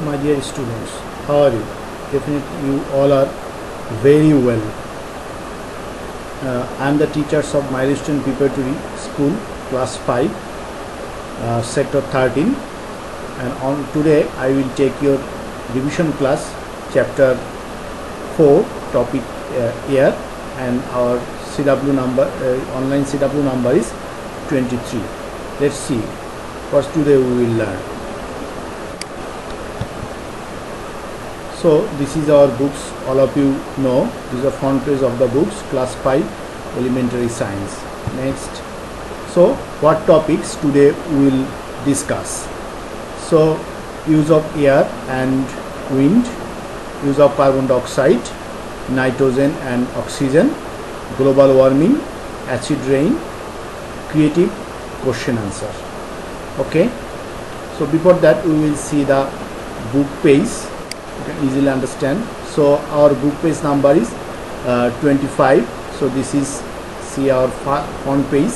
My dear students, how are you? Definitely you all are very well. I am the teachers of Milestone Preparatory School, class 5, sector 13, and on today I will take your revision class, chapter 4, topic air, and our CW number, online CW number is 23. Let's see what today we will learn. So this is our books, all of you know, this is the front page of the books, class 5, elementary science. Next, so what topics today we will discuss? So use of air and wind, use of carbon dioxide, nitrogen and oxygen, global warming, acid rain, creative question answer. Okay, so before that we will see the book page. You can easily understand. So our book page number is 25. So this is, see our front page,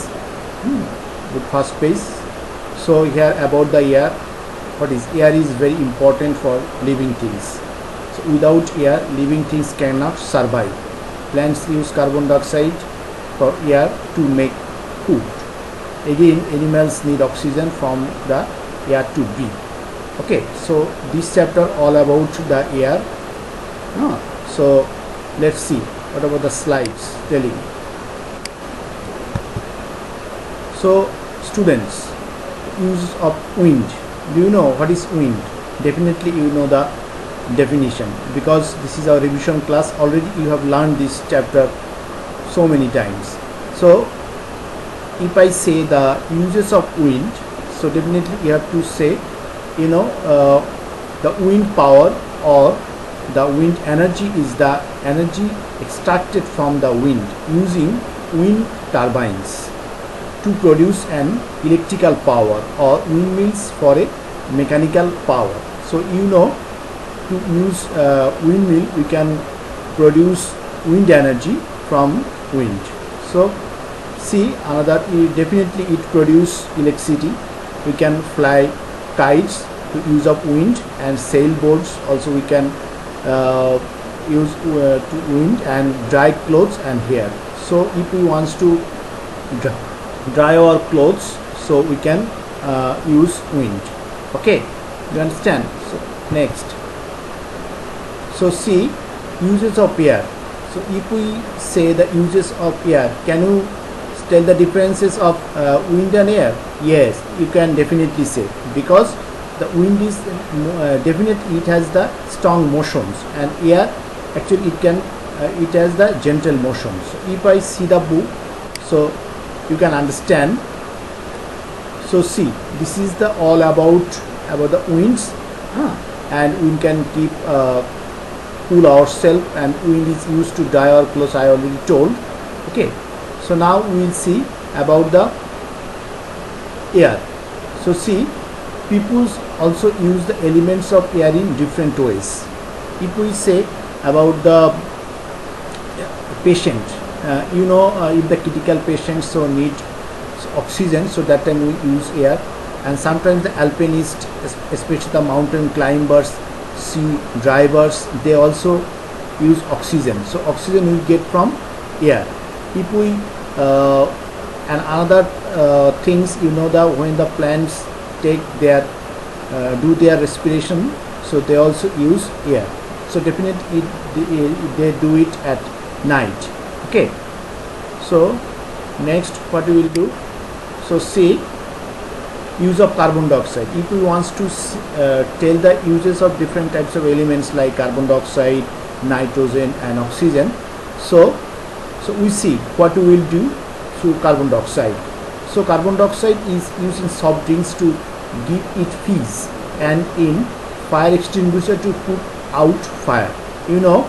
the first page. So here about the air. What is air is very important for living things. So without air, living things cannot survive. Plants use carbon dioxide for air to make food. Again, animals need oxygen from the air to breathe. Okay, so this chapter all about the air. So let's see what about the slides telling. So students, use of wind. Do you know what is wind? Definitely you know the definition, because this is our revision class. Already you have learned this chapter so many times. So if I say the uses of wind, so definitely you have to say, you know, the wind power or the wind energy is the energy extracted from the wind using wind turbines to produce an electrical power, or windmills for a mechanical power. So you know, to use windmill we can produce wind energy from wind. So see another, definitely it produce electricity. We can fly kites to use of wind, and sailboats also we can use to wind, and dry clothes and hair. So if we want to dry our clothes, so we can use wind. Okay, you understand? So next, so see uses of air. So if we say the uses of air, can you tell the differences of wind and air? Yes, you can definitely say, because the wind is definitely it has the strong motions, and air actually it has the gentle motions. So if I see the book, so you can understand. So see, this is the all about the winds, and we can keep cool ourselves, and wind is used to dry our clothes, I already told. Okay, so now we will see about the air. So see, people also use the elements of air in different ways. If we say about the patient, you know, if the critical patients so need oxygen, so that time we use air. And sometimes the alpinists, especially the mountain climbers, sea drivers, they also use oxygen. So oxygen we get from air. If we and other things, you know, that when the plants take their do their respiration, so they also use air. So definitely they do it at night. Okay, so next what we will do, so see use of carbon dioxide. If we want to tell the uses of different types of elements like carbon dioxide, nitrogen and oxygen, so we see what we will do through carbon dioxide. So carbon dioxide is used in soft drinks to give it fizz, and in fire extinguisher to put out fire. You know,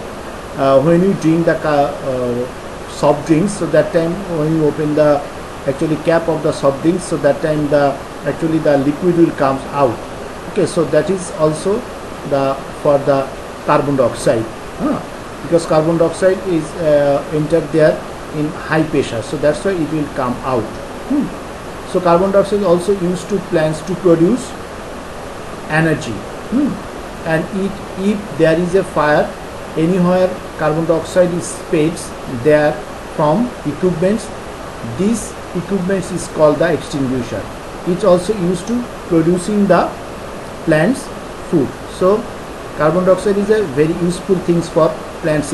when you drink the soft drinks, so that time when you open the actually cap of the soft drinks, so that time the liquid will come out. Okay, so that is also the for the carbon dioxide, because carbon dioxide is entered there in high pressure, so that's why it will come out. So carbon dioxide is also used to plants to produce energy. and if there is a fire anywhere, carbon dioxide is spreads there from equipments. This equipment is called the extinguisher. It's also used to producing the plants food. So carbon dioxide is a very useful things for plants,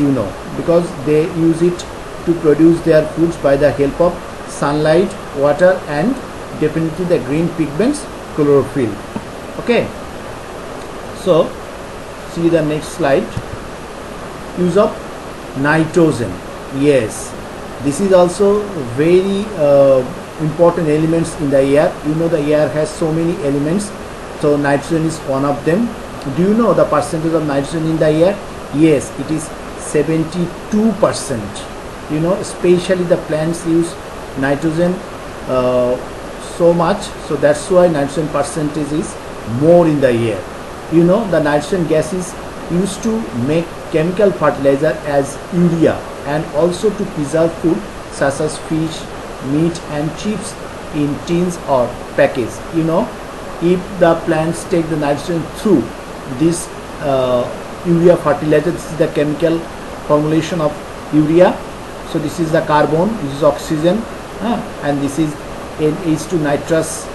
because they use it to produce their foods by the help of sunlight, water, and definitely the green pigments, chlorophyll. Okay, so see the next slide. Use of nitrogen. Yes, this is also very important elements in the air. The air has so many elements, so nitrogen is one of them. Do you know the percentage of nitrogen in the air? Yes, it is 72%. Especially the plants use nitrogen so much, so that's why nitrogen percentage is more in the air. The nitrogen gas is used to make chemical fertilizer as urea, and also to preserve food such as fish, meat, and chips in tins or packets. If the plants take the nitrogen through this urea fertilizer, this is the chemical formulation of urea. So this is the carbon, this is oxygen, and this is NH2 nitrous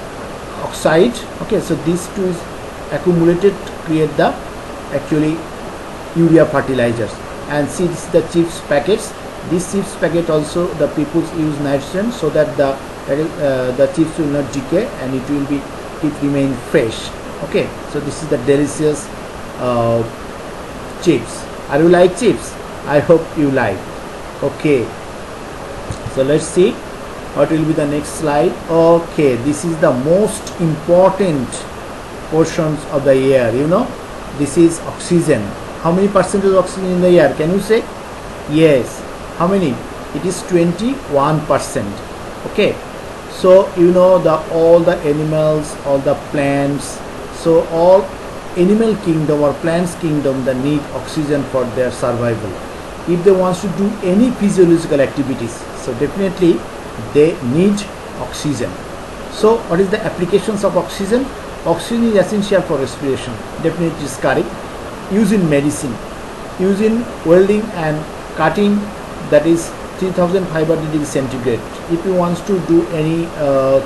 oxide. Okay, so these two is accumulated to create the actually urea fertilizers. And see, this is the chips packets. This chips packet also the people use nitrogen so that the chips will not decay and it remain fresh. Okay, so this is the delicious chips. Are you like chips? I hope you like. Okay, so let's see what will be the next slide. Okay, this is the most important portions of the air. This is oxygen. How many percentage of oxygen in the air? Can you say? Yes. How many? It is 21%. Okay, so all the animals, all the plants, so all animal kingdom or plants kingdom, they need oxygen for their survival. If they want to do any physiological activities, so definitely they need oxygen. So what is the applications of oxygen? Oxygen is essential for respiration. Definitely is correct. Use in medicine, use in welding and cutting, that is 3500 degrees centigrade. If you want to do any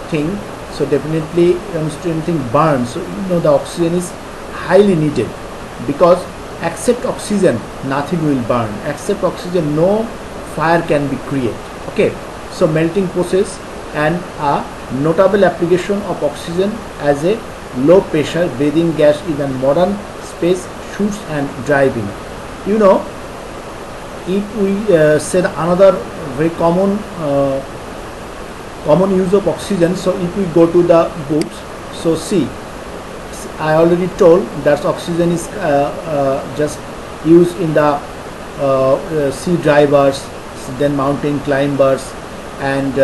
thing, so definitely anything burns, so the oxygen is highly needed, because except oxygen nothing will burn. Except oxygen no fire can be created. Okay, so melting process and a notable application of oxygen as a low pressure breathing gas in a modern space shoots and driving. If we said another very common use of oxygen, so if we go to the books, so see, I already told that oxygen is just used in the sea drivers, then mountain climbers, and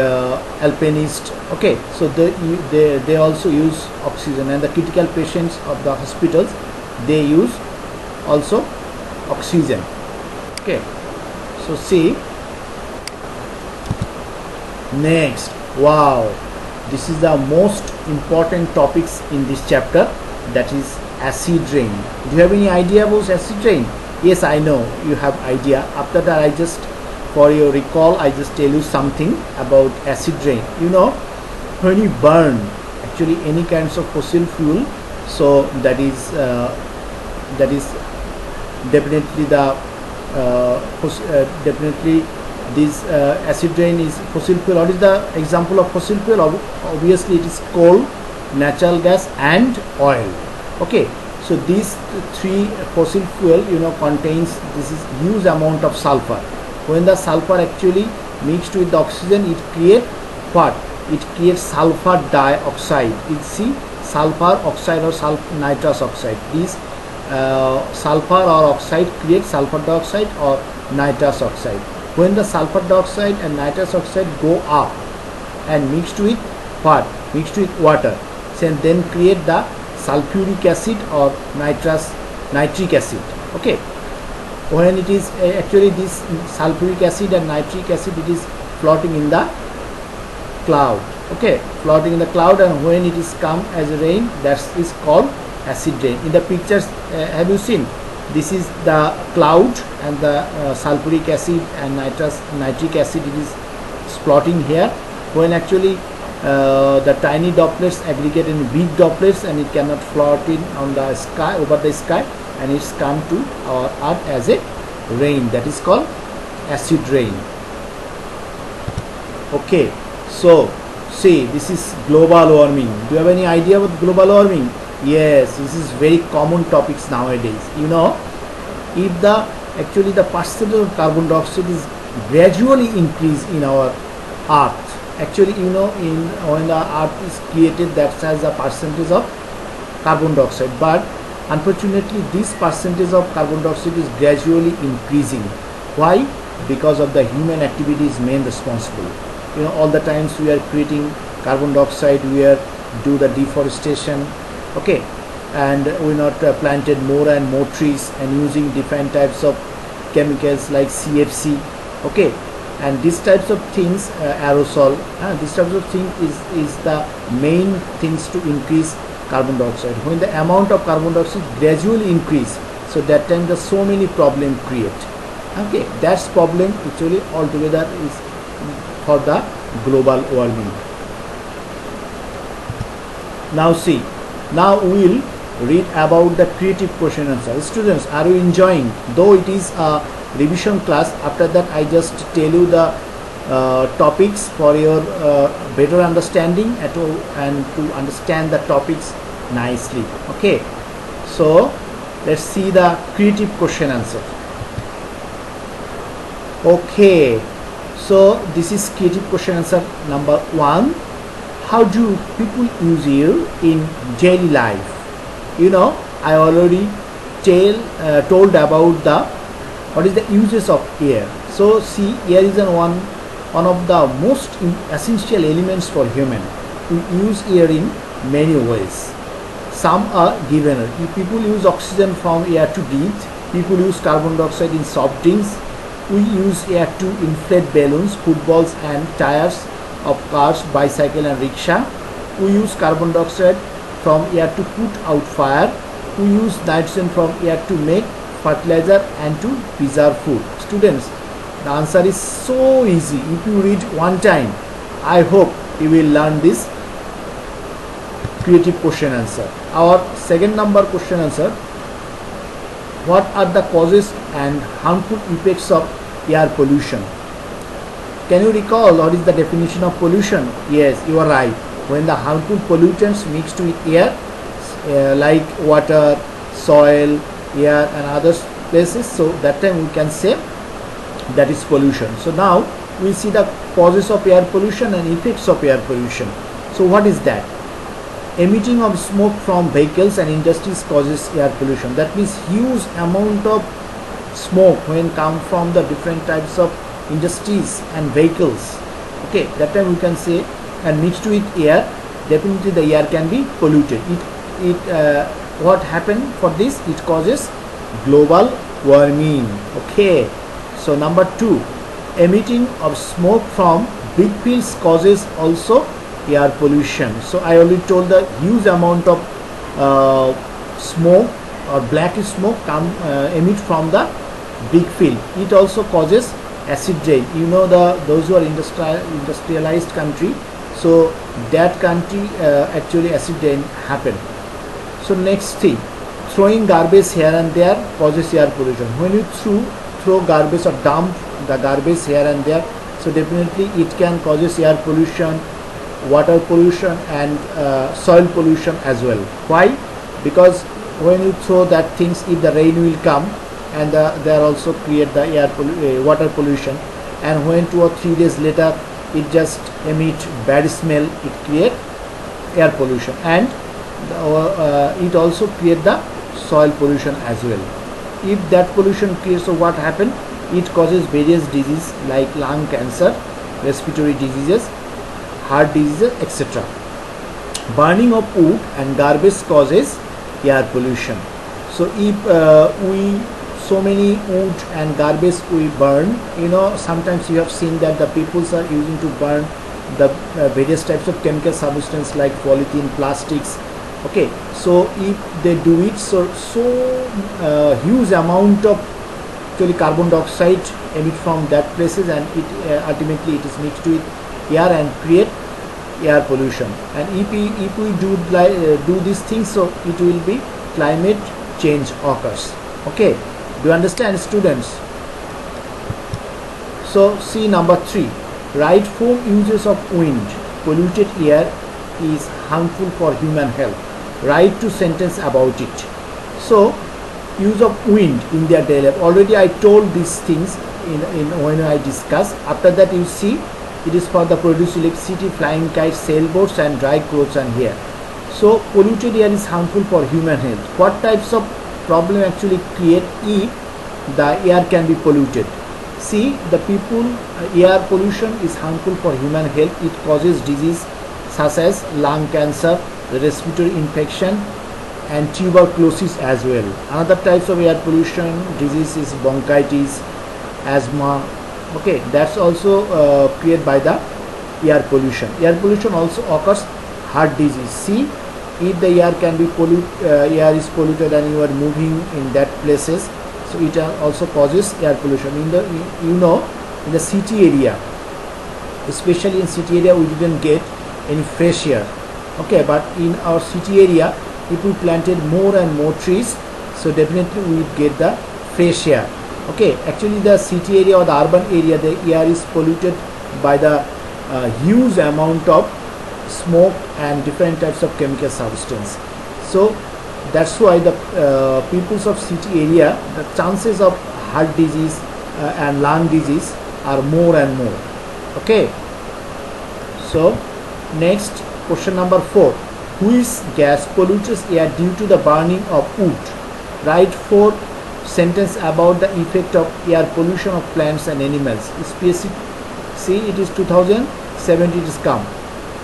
alpinists. Okay, so they also use oxygen, and the critical patients of the hospitals, they use also oxygen. Okay, so see next. Wow, this is the most important topics in this chapter, that is acid rain. Do you have any idea about acid rain? Yes, I know you have idea. After that, I just, for your recall, I just tell you something about acid rain. When you burn actually any kinds of fossil fuel, so that is definitely the definitely this acid rain is fossil fuel. What is the example of fossil fuel? Obviously it is coal, natural gas, and oil. Okay, so these three fossil fuel contains this is huge amount of sulfur. When the sulfur actually mixed with the oxygen, it creates what? It creates sulfur dioxide. It's see, sulfur oxide or nitrous oxide. This sulfur or oxide creates sulfur dioxide or nitrous oxide. When the sulfur dioxide and nitrous oxide go up and mixed with what? Mixed with water, and then create the sulfuric acid or nitric acid. Okay, when it is actually this sulfuric acid and nitric acid, it is floating in the cloud. Okay, floating in the cloud, and when it is come as rain, that is called acid rain. In the pictures, have you seen? This is the cloud and the sulfuric acid and nitric acid. It is splotting here, when actually the tiny droplets aggregate in big droplets, and it cannot float in on the sky, over the sky, and it's come to our earth as a rain. That is called acid rain. Okay, so see, this is global warming. Do you have any idea about global warming? Yes, this is very common topics nowadays. You know, if the actually the percentage of carbon dioxide is gradually increase in our earth, actually, you know, in when the earth is created, that has a percentage of carbon dioxide, but unfortunately this percentage of carbon dioxide is gradually increasing. Why? Because of the human activity is main responsible. You know, all the times we are creating carbon dioxide, we are do the deforestation, okay, and we not planted more and more trees and using different types of chemicals like CFC, okay, and these types of things, aerosol, these types of things is the main things to increase carbon dioxide. When the amount of carbon dioxide gradually increase, so that time the so many problem create. Okay, that's problem actually altogether is for the global warming. Now see, now we will read about the creative question answer. Students, are you enjoying? Though it is a revision class, after that I just tell you the topics for your better understanding and to understand the topics nicely. Okay, so let's see the creative question answer. Okay, so this is creative question answer number 1. How do people use air in daily life? You know, I already told about the what is the uses of air. So see, air is one of the most essential elements for human. We use air in many ways. Some are given. People use oxygen from air to breathe. People use carbon dioxide in soft drinks. We use air to inflate balloons, footballs and tires of cars, bicycle and rickshaw. We use carbon dioxide from air to put out fire. We use nitrogen from air to make fertilizer and to preserve food. Students, the answer is so easy. If you read one time, I hope you will learn this creative question answer. Our second number question answer: what are the causes and harmful effects of air pollution? Can you recall what is the definition of pollution? Yes, you are right. When the harmful pollutants mixed with air, like water, soil, air and other places, so that time we can say that is pollution. So now we see the causes of air pollution and effects of air pollution. So what is that? Emitting of smoke from vehicles and industries causes air pollution. That means huge amount of smoke when come from the different types of industries and vehicles. Okay, that time we can say, and mixed with air, definitely the air can be polluted. What happened for this? It causes global warming. Okay, so number 2, emitting of smoke from big fields causes also air pollution. So I already told the huge amount of smoke or black smoke emit from the big field. It also causes acid rain. You know, those who are industrialized country, so that country actually acid rain happen. So next thing, throwing garbage here and there causes air pollution. When you throw garbage or dump the garbage here and there, so definitely it can causes air pollution, water pollution and soil pollution as well. Why? Because when you throw that things, if the rain will come, and they also create the water pollution, and when 2 or 3 days later it just emit bad smell, it create air pollution, and it also create the soil pollution as well. If that pollution creates, so what happen? It causes various diseases like lung cancer, respiratory diseases, heart diseases, etc. Burning of wood and garbage causes air pollution. So if so many wood and garbage we burn, you know, sometimes you have seen that the peoples are using to burn the various types of chemical substance like polythene, plastics, Okay, so if they do it, so huge amount of actually carbon dioxide emit from that places, and it ultimately it is mixed with air and create air pollution. And if we do these things, so it will be climate change occurs. Okay, do you understand, students? So see number 3, right from uses of wind polluted air is harmful for human health. Write 2 sentence about it. So use of wind in their daily life, already I told these things in when I discuss. After that you see it is for the produce electricity, flying kites, sailboats and dry clothes and hair. So polluted air is harmful for human health. What types of problem actually create if the air can be polluted? See, the people, air pollution is harmful for human health. It causes disease such as lung cancer, respiratory infection and tuberculosis as well. Another types of air pollution disease is bronchitis, asthma. Okay, that's also created by the air pollution. Air pollution also occurs heart disease. See, if the air can be air is polluted and you are moving in that places, so it also causes air pollution. In the in the city area, especially in city area, we didn't get any fresh air. Okay, but in our city area, if we planted more and more trees, so definitely we would get the fresh air. Okay, actually the city area or the urban area, the air is polluted by the huge amount of smoke and different types of chemical substance. So that's why the peoples of city area, the chances of heart disease and lung disease are more and more. Okay, so next question number 4, which gas pollutes air due to the burning of wood? Write 4 sentence about the effect of air pollution of plants and animals. Specific, see, it is 2017 it is come.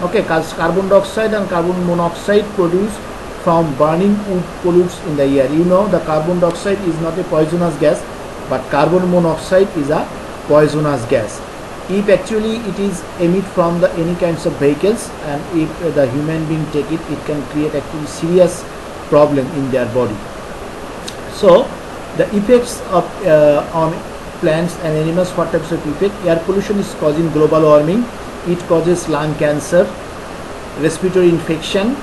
Okay, carbon dioxide and carbon monoxide produced from burning wood pollutes in the air. You know, the carbon dioxide is not a poisonous gas, but carbon monoxide is a poisonous gas. If actually it is emit from the any kinds of vehicles, and if the human being take it, it can create actually serious problem in their body. So the effects of on plants and animals, what types of effect? Air pollution is causing global warming. It causes lung cancer, respiratory infection,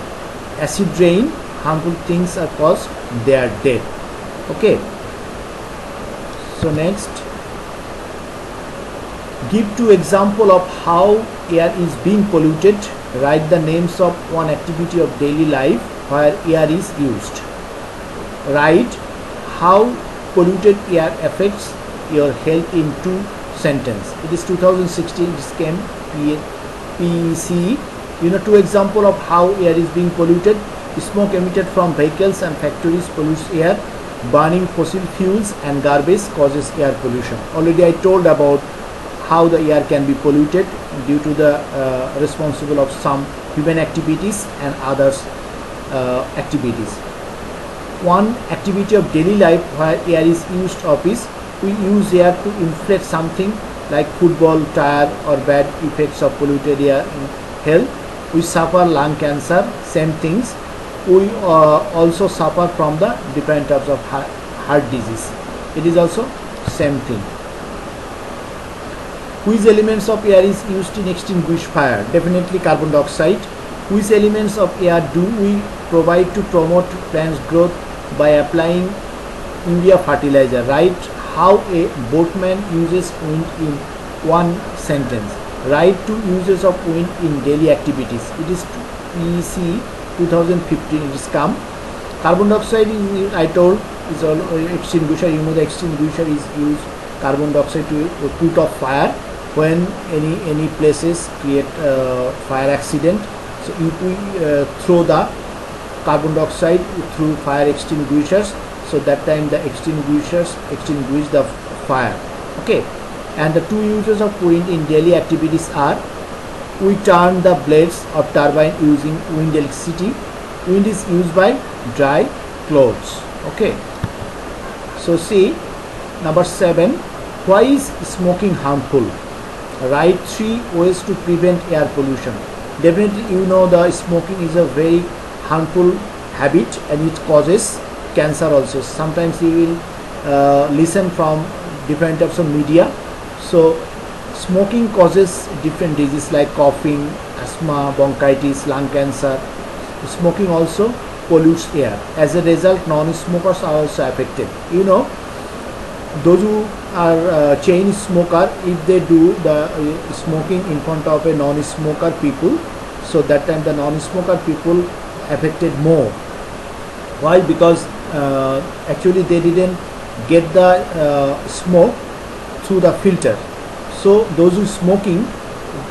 acid rain, harmful things are caused, they are dead. Okay, so next, give 2 example of how air is being polluted. Write the names of one activity of daily life where air is used. Write how polluted air affects your health in 2 sentences. It is 2016, it came PEC. 2 example of how air is being polluted. Smoke emitted from vehicles and factories pollutes air. Burning fossil fuels and garbage causes air pollution. Already I told about how the air can be polluted due to the responsible of some human activities and others activities. One activity of daily life where air is used of is we use air to inflate something like football tire or bad effects of polluted air in health. We suffer lung cancer, same things. We also suffer from the different types of heart disease. It is also same thing. Which elements of air is used in extinguish fire? Definitely carbon dioxide. Which elements of air do we provide to promote plants growth by applying urea fertilizer? Write how a boatman uses wind in 1 sentence. Write 2 uses of wind in daily activities. It is PEC 2015 it is come. Carbon dioxide is, I told, is all extinguisher. You know the extinguisher is used carbon dioxide to put off fire when any places create fire accident. So if we throw the carbon dioxide through fire extinguishers, so that time the extinguishers extinguish the fire. Okay, and the 2 uses of wind in daily activities are: we turn the blades of turbine using wind electricity. Wind is used by dry clothes. Okay, so see number 7, why is smoking harmful? Write 3 ways to prevent air pollution. Definitely you know the smoking is a very harmful habit and it causes cancer also. Sometimes you will listen from different types of media. So smoking causes different diseases like coughing, asthma, bronchitis, lung cancer. Smoking also pollutes air. As a result, non-smokers are also affected. You know, those who are chain smoker, if they do the smoking in front of a non-smoker people, so that time the non-smoker people affected more. Why? Because actually they didn't get the smoke through the filter. So those who smoking,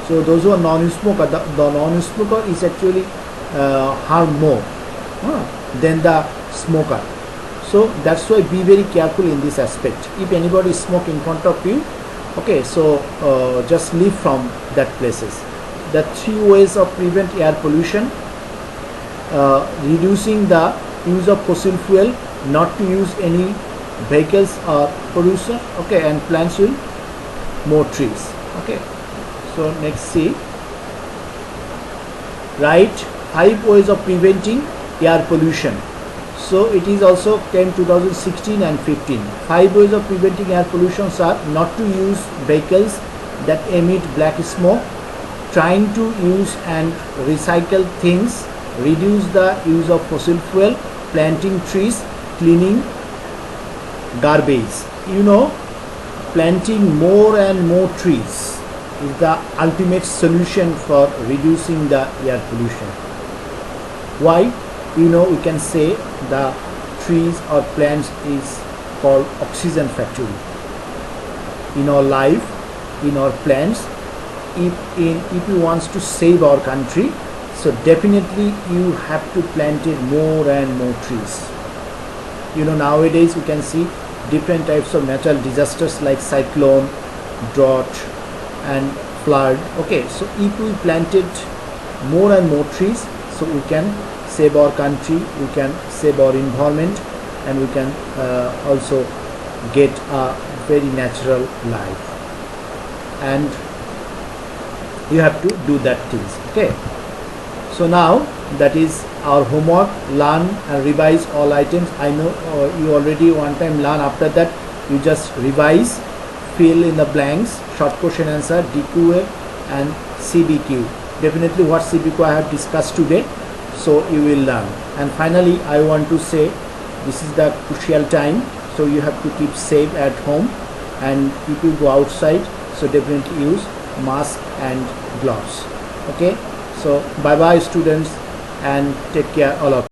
so those who are non-smoker, the non-smoker is actually harm more than the smoker. So that's why be very careful in this aspect. If anybody smoke in front of you, okay, so just leave from that places. The 3 ways of prevent air pollution: reducing the use of fossil fuel, not to use any vehicles or pollution, okay, and plants will more trees. Okay, so next see, write 5 ways of preventing air pollution. So it is also came 2016 and 15. 5 ways of preventing air pollution are: not to use vehicles that emit black smoke, trying to use and recycle things, reduce the use of fossil fuel, planting trees, cleaning garbage. You know, planting more and more trees is the ultimate solution for reducing the air pollution. Why? You know, we can say the trees or plants is called oxygen factory. In our life, in our plants, if you want to save our country, so definitely you have to plant it more and more trees. You know, nowadays we can see different types of natural disasters like cyclone, drought and flood. Okay, so if we planted more and more trees, so we can save our country, we can save our environment, and we can also get a very natural life. And you have to do that things. Okay, so now that is our homework. Learn and revise all items. I know you already one time learn. After that you just revise, fill in the blanks, short question answer, DQA and CBQ. Definitely what CBQ I have discussed today, so you will learn. And finally I want to say, this is the crucial time, so you have to keep safe at home, and if you go outside, so definitely use mask and gloves. Okay, so bye bye students, and take care all of you.